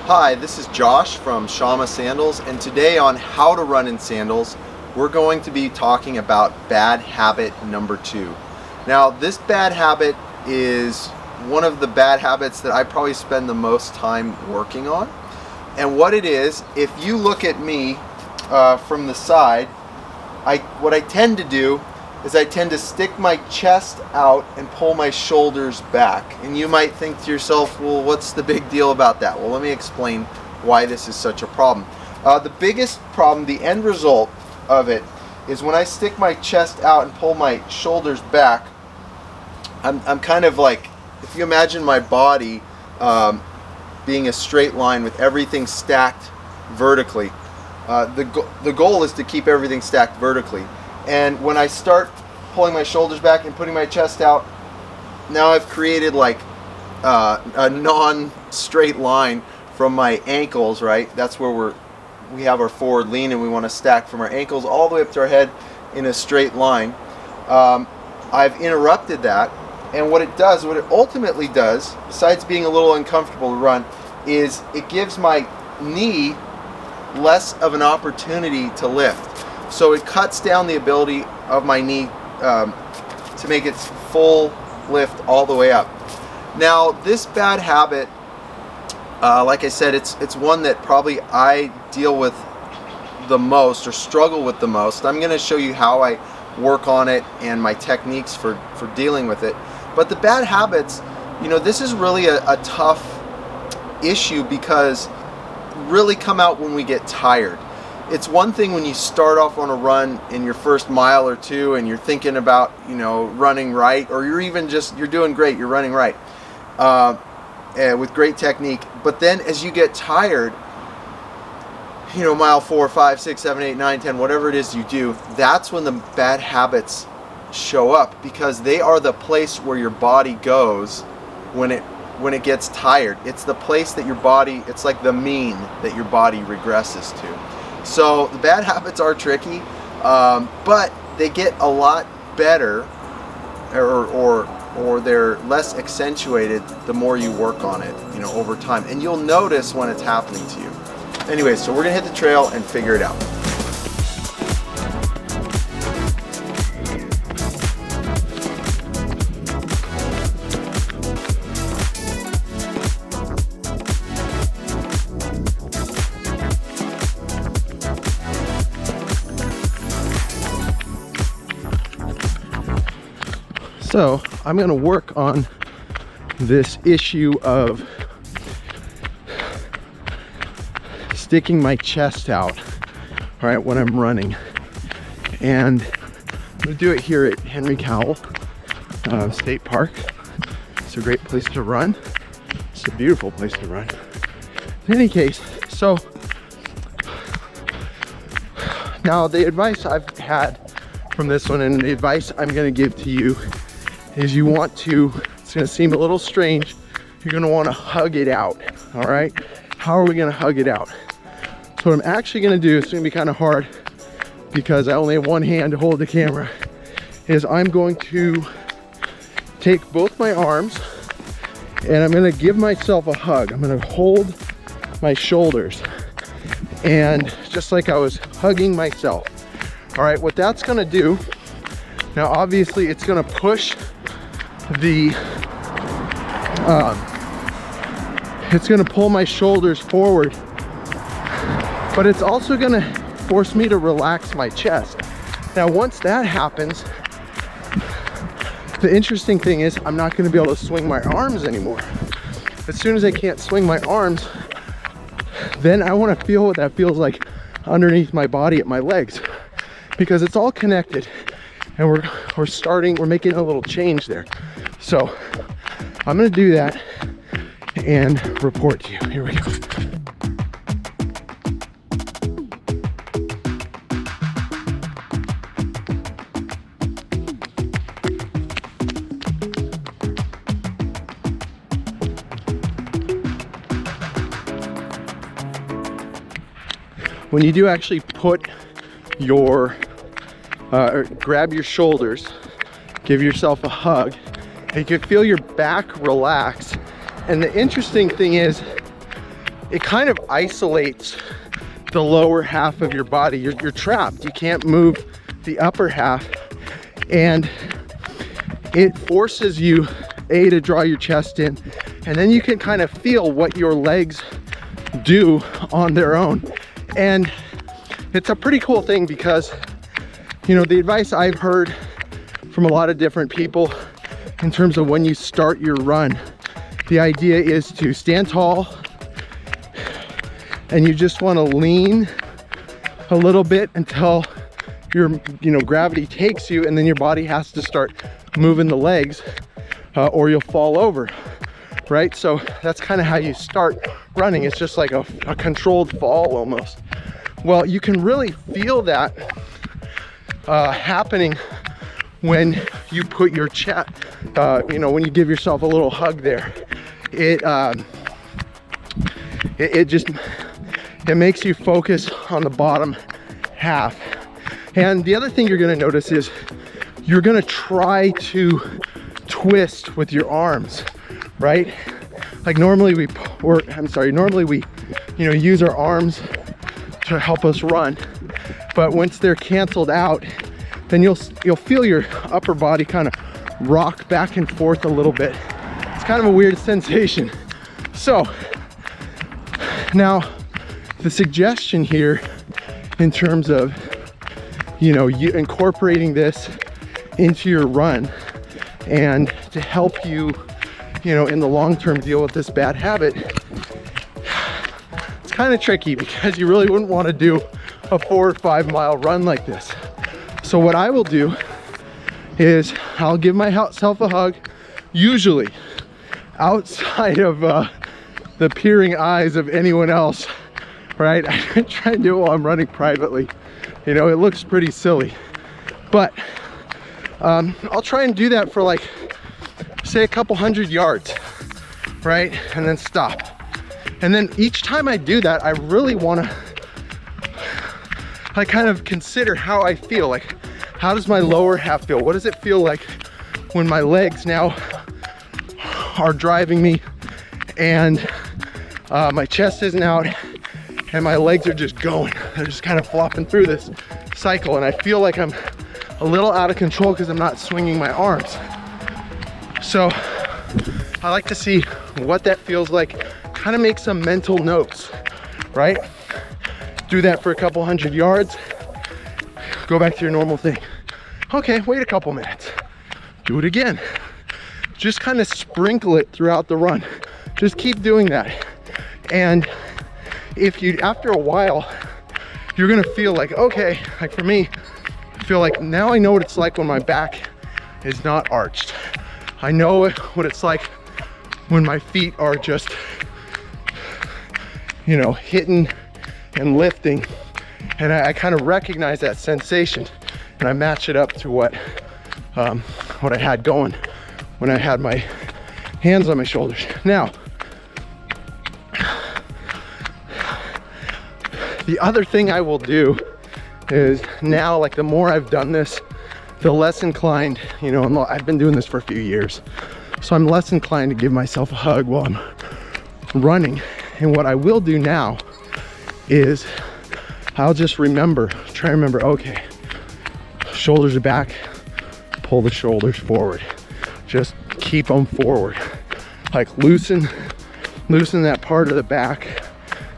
Hi, this is Josh from Shamma Sandals, and today on how to run in sandals, we're going to be talking about bad habit number 2. Now, this bad habit is one of the bad habits that I probably spend the most time working on. And what it is, if you look at me from the side, what I tend to do is I tend to stick my chest out and pull my shoulders back. And you might think to yourself, well, what's the big deal about that? Well, let me explain why this is such a problem. The biggest problem, the end result of it, is when I stick my chest out and pull my shoulders back, I'm kind of like, if you imagine my body being a straight line with everything stacked vertically, the goal is to keep everything stacked vertically. And when I start pulling my shoulders back and putting my chest out, now I've created like a non-straight line from my ankles, right? That's where we have our forward lean, and we want to stack from our ankles all the way up to our head in a straight line. I've interrupted that, and what it ultimately does, besides being a little uncomfortable to run, is it gives my knee less of an opportunity to lift. So it cuts down the ability of my knee to make its full lift all the way up. Now, this bad habit, like I said, it's one that probably I deal with the most or struggle with the most. I'm going to show you how I work on it and my techniques for dealing with it. But the bad habits, this is really a tough issue because really come out when we get tired. It's one thing when you start off on a run in your first mile or two and you're thinking about, running right, or you're doing great, you're running right with great technique. But then as you get tired, mile 4, 5, 6, 7, 8, 9, 10, whatever it is you do, that's when the bad habits show up, because they are the place where your body goes when it gets tired. It's the place that your body, it's like the mean that your body regresses to. So the bad habits are tricky, but they get a lot better, or they're less accentuated the more you work on it, over time. And you'll notice when it's happening to you. Anyway, so we're gonna hit the trail and figure it out. So I'm going to work on this issue of sticking my chest out, all right, when I'm running. And I'm going to do it here at Henry Cowell State Park. It's a great place to run. It's a beautiful place to run. In any case, so now the advice I've had from this one, and the advice I'm going to give to you, is you want to, it's going to seem a little strange, you're going to want to hug it out. All right, how are we going to hug it out? So what I'm actually going to do, it's going to be kind of hard because I only have one hand to hold the camera, is I'm going to take both my arms and I'm going to give myself a hug. I'm going to hold my shoulders, and just like I was hugging myself. All right, what that's going to do, now obviously it's going to push it's going to pull my shoulders forward, but it's also going to force me to relax my chest. Now once that happens, the interesting thing is I'm not going to be able to swing my arms anymore. As soon as I can't swing my arms, then I want to feel what that feels like underneath my body at my legs, because it's all connected. And we're making a little change there. So I'm gonna do that and report to you. Here we go. When you do actually put your grab your shoulders, give yourself a hug, and you can feel your back relax. And the interesting thing is, it kind of isolates the lower half of your body. You're trapped. You can't move the upper half, and it forces you to draw your chest in, and then you can kind of feel what your legs do on their own. And it's a pretty cool thing because, you know, the advice I've heard from a lot of different people in terms of when you start your run, the idea is to stand tall, and you just want to lean a little bit until your, you know, gravity takes you, and then your body has to start moving the legs or you'll fall over, right? So that's kind of how you start running. It's just like a controlled fall almost. Well, you can really feel that happening when you put your chest, you know, when you give yourself a little hug there. It makes you focus on the bottom half. And the other thing you're gonna notice is you're gonna try to twist with your arms, right? Like normally we, you know, use our arms to help us run. But once they're canceled out, then you'll feel your upper body kind of rock back and forth a little bit. It's kind of a weird sensation. So now the suggestion here in terms of, you know, you incorporating this into your run and to help you, you know, in the long term deal with this bad habit, it's kind of tricky because you really wouldn't want to do a 4 or 5 mile run like this. So what I will do is I'll give myself a hug, usually outside of the peering eyes of anyone else, right? I try and do it while I'm running privately. You know, it looks pretty silly, but I'll try and do that for like, say, a couple hundred yards, right? And then stop. And then each time I do that, I really want to, I kind of consider how I feel. Like, how does my lower half feel? What does it feel like when my legs now are driving me and my chest isn't out and my legs are just going? They're just kind of flopping through this cycle, and I feel like I'm a little out of control because I'm not swinging my arms. So I like to see what that feels like, kind of make some mental notes, right? Do that for a couple hundred yards, go back to your normal thing. Okay, wait a couple minutes, do it again. Just kind of sprinkle it throughout the run. Just keep doing that. And if you, after a while, you're gonna feel like, okay, like for me, I feel like now I know what it's like when my back is not arched. I know what it's like when my feet are just, you know, hitting and lifting. And I kind of recognize that sensation, and I match it up to what I had going when I had my hands on my shoulders. Now, the other thing I will do is now, like, the more I've done this, the less inclined, you know, I've been doing this for a few years, so I'm less inclined to give myself a hug while I'm running. And what I will do now is I'll just try to remember, okay, shoulders are back, pull the shoulders forward, just keep them forward. Like loosen that part of the back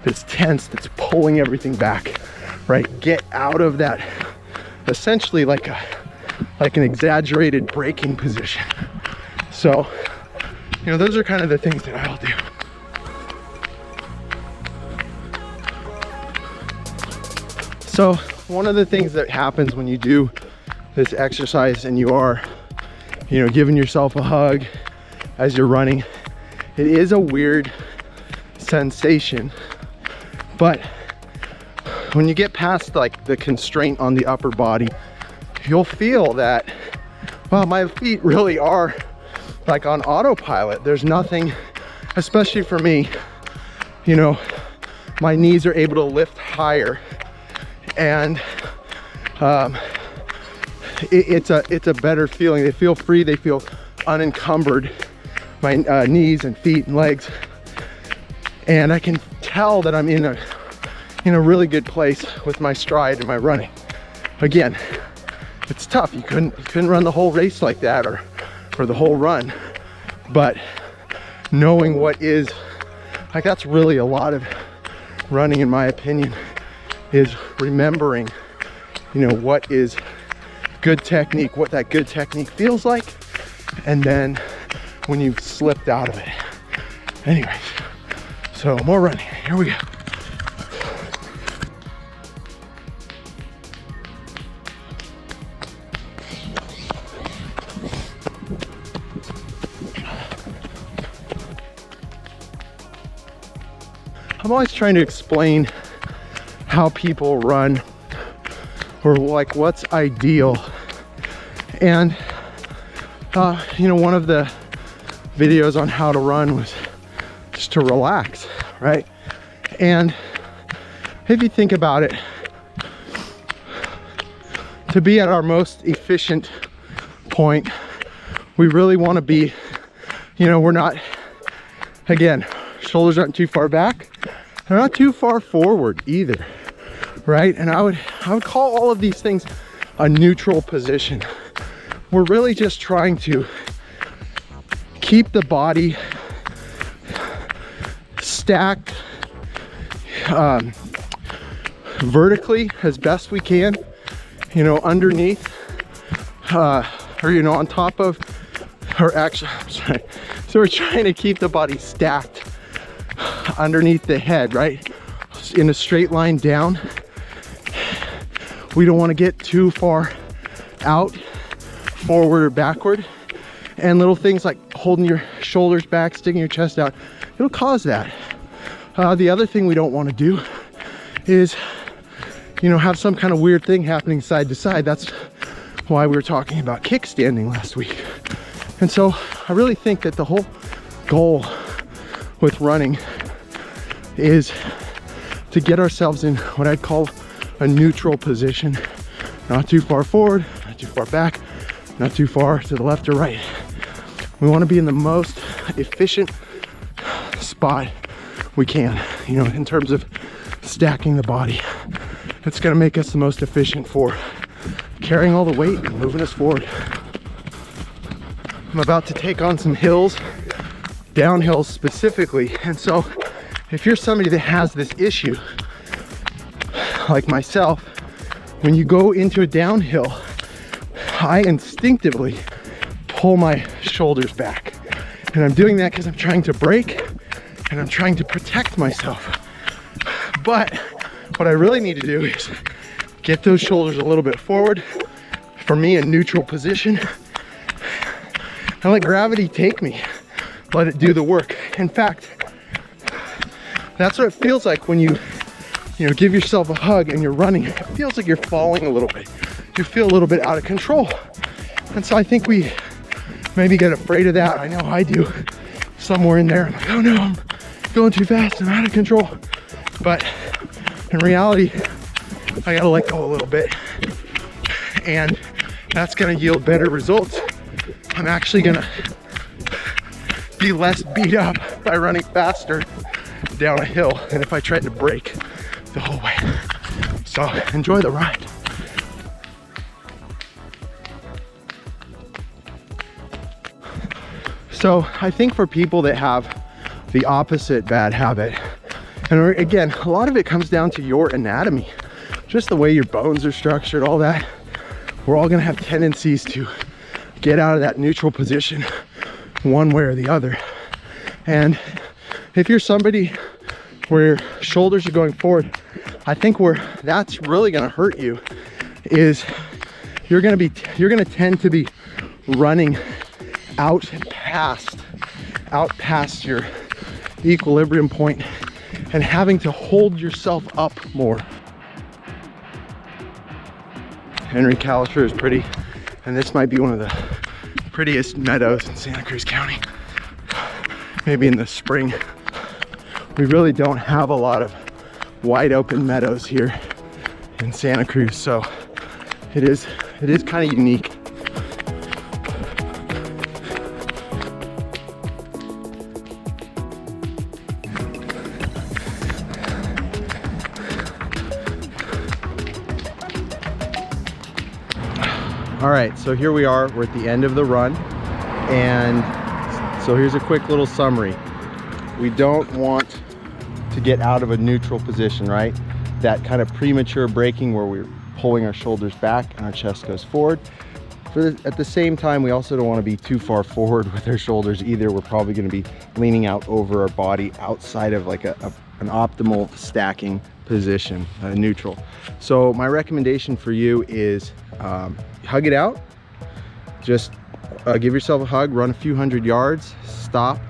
that's tense, that's pulling everything back, right? Get out of that, essentially like an exaggerated braking position. So, you know, those are kind of the things that I'll do. So one of the things that happens when you do this exercise and you are, you know, giving yourself a hug as you're running, it is a weird sensation, but when you get past like the constraint on the upper body, you'll feel that, wow, my feet really are like on autopilot. There's nothing, especially for me, you know, my knees are able to lift higher, and it's a better feeling. They feel free, they feel unencumbered, my knees and feet and legs. And I can tell that I'm in a really good place with my stride and my running. Again, it's tough. You couldn't run the whole race like that or the whole run, but knowing what is, like, that's really a lot of running, in my opinion, is remembering, you know, what is good technique, what that good technique feels like, and then when you've slipped out of it. Anyways, so more running. Here we go. I'm always trying to explain how people run, or like what's ideal. And you know, one of the videos on how to run was just to relax, right? And if you think about it, to be at our most efficient point, we really want to be, you know, we're not, again, shoulders aren't too far back, they're not too far forward either, right? And I would call all of these things a neutral position. We're really just trying to keep the body stacked vertically as best we can, you know, underneath or, you know, on top of, or actually, I'm sorry. So we're trying to keep the body stacked underneath the head, right? In a straight line down. We don't want to get too far out, forward or backward. And little things like holding your shoulders back, sticking your chest out, it'll cause that. The other thing we don't want to do is, you know, have some kind of weird thing happening side to side. That's why we were talking about kickstanding last week. And so I really think that the whole goal with running is to get ourselves in what I'd call a neutral position. Not too far forward, not too far back, not too far to the left or right. We want to be in the most efficient spot we can, you know, in terms of stacking the body. It's going to make us the most efficient for carrying all the weight and moving us forward. I'm about to take on some hills, downhills specifically, and so if you're somebody that has this issue, like myself, when you go into a downhill, I instinctively pull my shoulders back. And I'm doing that because I'm trying to brake and I'm trying to protect myself. But what I really need to do is get those shoulders a little bit forward, for me a neutral position, and let gravity take me, let it do the work. In fact, that's what it feels like when you know, give yourself a hug and you're running. It feels like you're falling a little bit. You feel a little bit out of control. And so I think we maybe get afraid of that. I know I do. Somewhere in there, I'm like, oh no, I'm going too fast, I'm out of control. But in reality, I gotta let go a little bit. And that's gonna yield better results. I'm actually gonna be less beat up by running faster down a hill than if I tried to brake the whole way. So enjoy the ride. So I think for people that have the opposite bad habit, and again, a lot of it comes down to your anatomy, just the way your bones are structured, all that. We're all gonna have tendencies to get out of that neutral position one way or the other. And if you're somebody where your shoulders are going forward, I think where that's really gonna hurt you is you're gonna tend to be running out past your equilibrium point and having to hold yourself up more. Henry Callister is pretty, and this might be one of the prettiest meadows in Santa Cruz County. Maybe in the spring. We really don't have a lot of wide open meadows here in Santa Cruz, so it is kind of unique. All right, so here we are. We're at the end of the run. And so here's a quick little summary. We don't want to get out of a neutral position, right? That kind of premature braking where we're pulling our shoulders back and our chest goes forward. At the same time, we also don't want to be too far forward with our shoulders either. We're probably going to be leaning out over our body outside of like an optimal stacking position, neutral. So my recommendation for you is hug it out. Just give yourself a hug, run a few hundred yards, stop.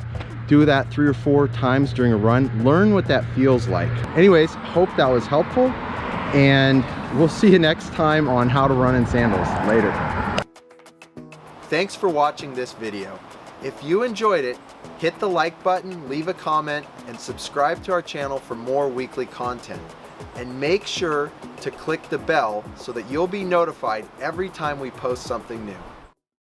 Do that 3 or 4 times during a run. Learn what that feels like. Anyways, hope that was helpful, and we'll see you next time on how to run in sandals. Later. Thanks for watching this video. If you enjoyed it, hit the like button, leave a comment, and subscribe to our channel for more weekly content. And make sure to click the bell so that you'll be notified every time we post something new.